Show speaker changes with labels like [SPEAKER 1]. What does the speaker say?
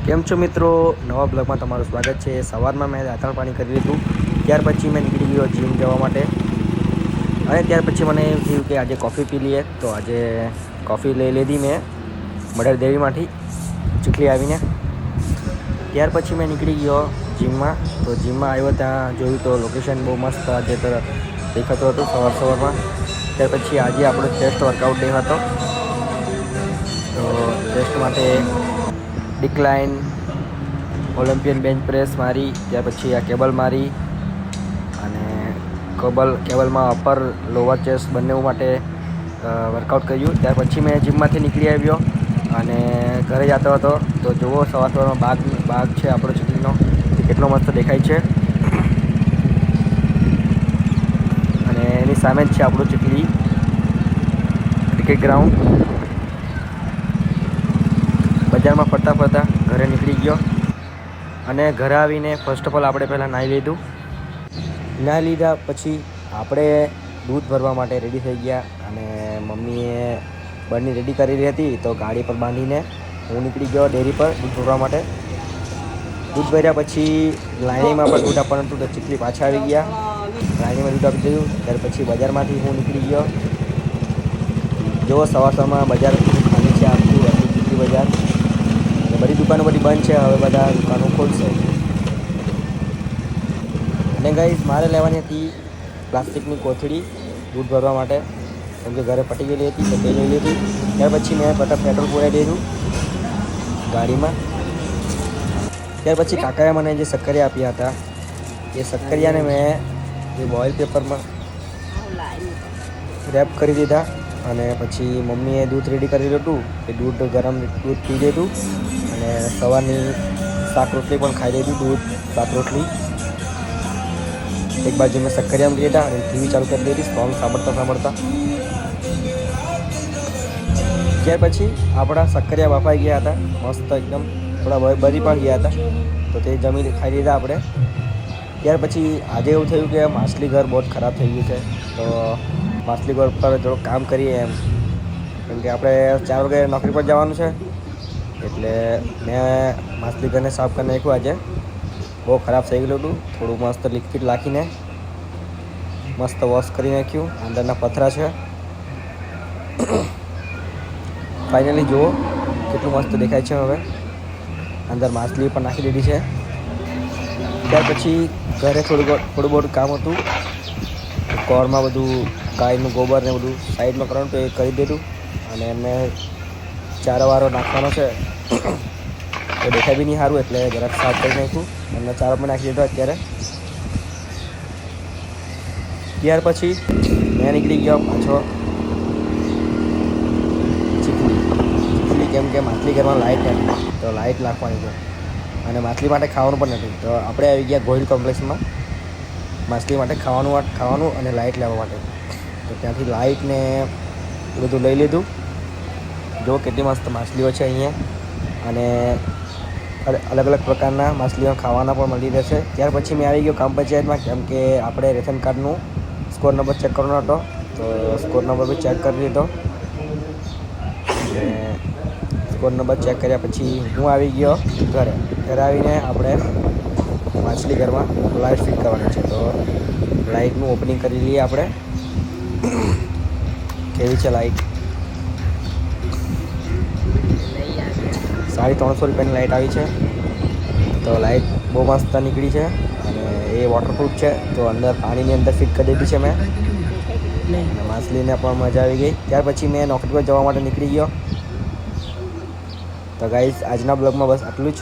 [SPEAKER 1] કેમ છો મિત્રો, નવા બ્લોગમાં તમારું સ્વાગત છે। સવારમાં મેં દાંતણ પાણી કરી લીધું, ત્યાર પછી મેં નીકળી ગયો જીમ જવા માટે। અને ત્યાર પછી મને એવું થયું કે આજે કોફી પી લઈએ, તો આજે કોફી લઈ લીધી મેં મડર ડેરીમાંથી ચીખલી આવીને। ત્યાર પછી મેં નીકળી ગયો જીમમાં। તો જીમમાં આવ્યો, ત્યાં જોયું તો લોકેશન બહુ મસ્ત આજે તો દેખાતું હતું સવારમાં। ત્યાર પછી આજે આપણો ચેસ્ટ વર્કઆઉટ ડે હતો, તો ચેસ્ટ માટે ડિક્લાઇન, ઓલિમ્પિયન બેન્ચ પ્રેસ મારી, ત્યાર પછી આ કેબલ મારી અને કેબલમાં અપર લોવર ચેસ્ટ બંને માટે વર્કઆઉટ કર્યું। ત્યાર પછી મેં જીમમાંથી નીકળી આવ્યો અને ઘરે જતો હતો। તો જુઓ સવારમાં બાગ છે આપણો ચીખલીનો, કેટલો મસ્ત દેખાય છે। અને એની સામે જ છે આપણું ચીખલી ક્રિકેટ ગ્રાઉન્ડ। બજારમાં ફરતા ઘરે નીકળી ગયો અને ઘરે આવીને ફર્સ્ટ ઓફ ઓલ આપણે પહેલાં નાહી લીધું। નાહી લીધા પછી આપણે દૂધ ભરવા માટે રેડી થઈ ગયા અને મમ્મીએ બરની રેડી કરેલી હતી, તો ગાડી પર બાંધીને હું નીકળી ગયો ડેરી પર દૂધ ભરવા માટે। દૂધ ભર્યા પછી લાઈનીમાં પણ દૂધ આપવાનું હતું, તો ચીખલી પાછા આવી ગયા, લાઈનીમાં દૂધ આપી દીધું। ત્યાર પછી બજારમાંથી હું નીકળી ગયો। જો સવારમાં બજાર ખાલી છે આખું ચીખલી બજાર, બધી દુકાનો બંધ છે, હવે બધા દુકાનો ખોલશે। અને ગાઈસ મારે લેવાની હતી પ્લાસ્ટિકની કોથળી દૂધ ભરવા માટે, કેમ કે ઘરે પટી ગયેલી હતી, તો તે લઈ લીધી। ત્યાર પછી મેં પેટ્રોલ પુરાવી દીધું ગાડીમાં। ત્યાર પછી કાકાએ મને જે શક્કરિયા આપ્યા હતા, એ શક્કરિયાને મેં એ ઓઇલ પેપરમાં રેપ કરી દીધા। અને પછી મમ્મીએ દૂધ રેડી કરેલું હતું, એ ગરમ દૂધ પી લીધું અને સવારની શાક રોટલી પણ ખાઈ લીધી, દૂધ શાક રોટલી। એક બાજુ મેં શક્કરિયા મૂકી દીધા અને ટીવી ચાલુ કરી દીધી સોંગ સાંભળતા। ત્યાર પછી આપણા શક્કરિયા બફાઈ ગયા હતા મસ્ત એકદમ, થોડા બળી પણ ગયા હતા, તો તે જમી ખાઈ લીધા આપણે। ત્યાર પછી આજે એવું થયું કે માછલી ઘર બહુ જ ખરાબ થઈ ગયું છે, તો માછલી ઘર પર થોડું કામ કરીએ એમ, કેમ કે આપણે 4 વાગે નોકરી પર જવાનું છે, એટલે મેં માછલી ઘરને સાફ કરી નાખ્યું। આજે બહુ ખરાબ થઈ ગયેલું હતું, થોડું મસ્ત લિક્વિડ નાખીને મસ્ત વોશ કરી નાખ્યું। અંદરના પથરા છે, ફાઇનલી જુઓ કેટલું મસ્ત દેખાય છે। હવે અંદર માછલી પણ નાખી દીધી છે। ત્યાર પછી ઘરે થોડું બહુ કામ હતું, કોરમાં બધું ગાયનું ગોબર ને બધું સાઈડમાં કરવાનું, તો એ કરી દીધું। અને એમને ચારો વારો નાખવાનો છે, તો દેખાય બી નહીં સારું, એટલે જરાક સાફ કરી નાખ્યું। એમને ચારો પણ નાખી દીધો અત્યારે। ત્યાર પછી મેં નીકળી ગયો પાછો ચીખલી, કેમ કે માછલી ઘરમાં લાઇટ નથી, તો લાઇટ નાખવાની છે અને માછલી માટે ખાવાનું પણ નથી, તો આપણે આવી ગયા ગોહિલ કોમ્પ્લેક્સમાં માછલી માટે ખાવાનું અને લાઇટ લેવા માટે। તો ત્યાંથી લાઇટ ને બધું લઈ લીધું। જો કેટલી મસ્ત માછલીઓ છે અહીંયા, અને અલગ અલગ પ્રકારના માછલીઓ ખાવાના પણ મળી રહેશે। ત્યાર પછી મેં આવી ગયો ગ્રામ પંચાયતમાં, કેમ કે આપણે રેશન કાર્ડનું સ્કોર નંબર ચેક કરવાનો હતો, તો સ્કોર નંબર બી ચેક કરી લીધો। અને સ્કોર નંબર ચેક કર્યા પછી હું આવી ગયો ઘરે આવીને આપણે માછલી ઘરમાં લાઇટ ફિટ કરવાની છે, તો લાઇટનું ઓપનિંગ કરી લઈએ આપણે। કેવી છે લાઇટ? 350 રૂપિયાની લાઇટ આવી છે, તો લાઇટ બહુ મસ્ત નીકળી છે અને એ વોટરપ્રૂફ છે, તો અંદર પાણીની અંદર ફિટ કરી દીધી છે મેં, અને માછલીને પણ મજા આવી ગઈ। ત્યાર પછી મેં નોકરી પર જવા માટે નીકળી ગયો। તો ગાઈઝ આજના બ્લોગમાં બસ આટલું જ।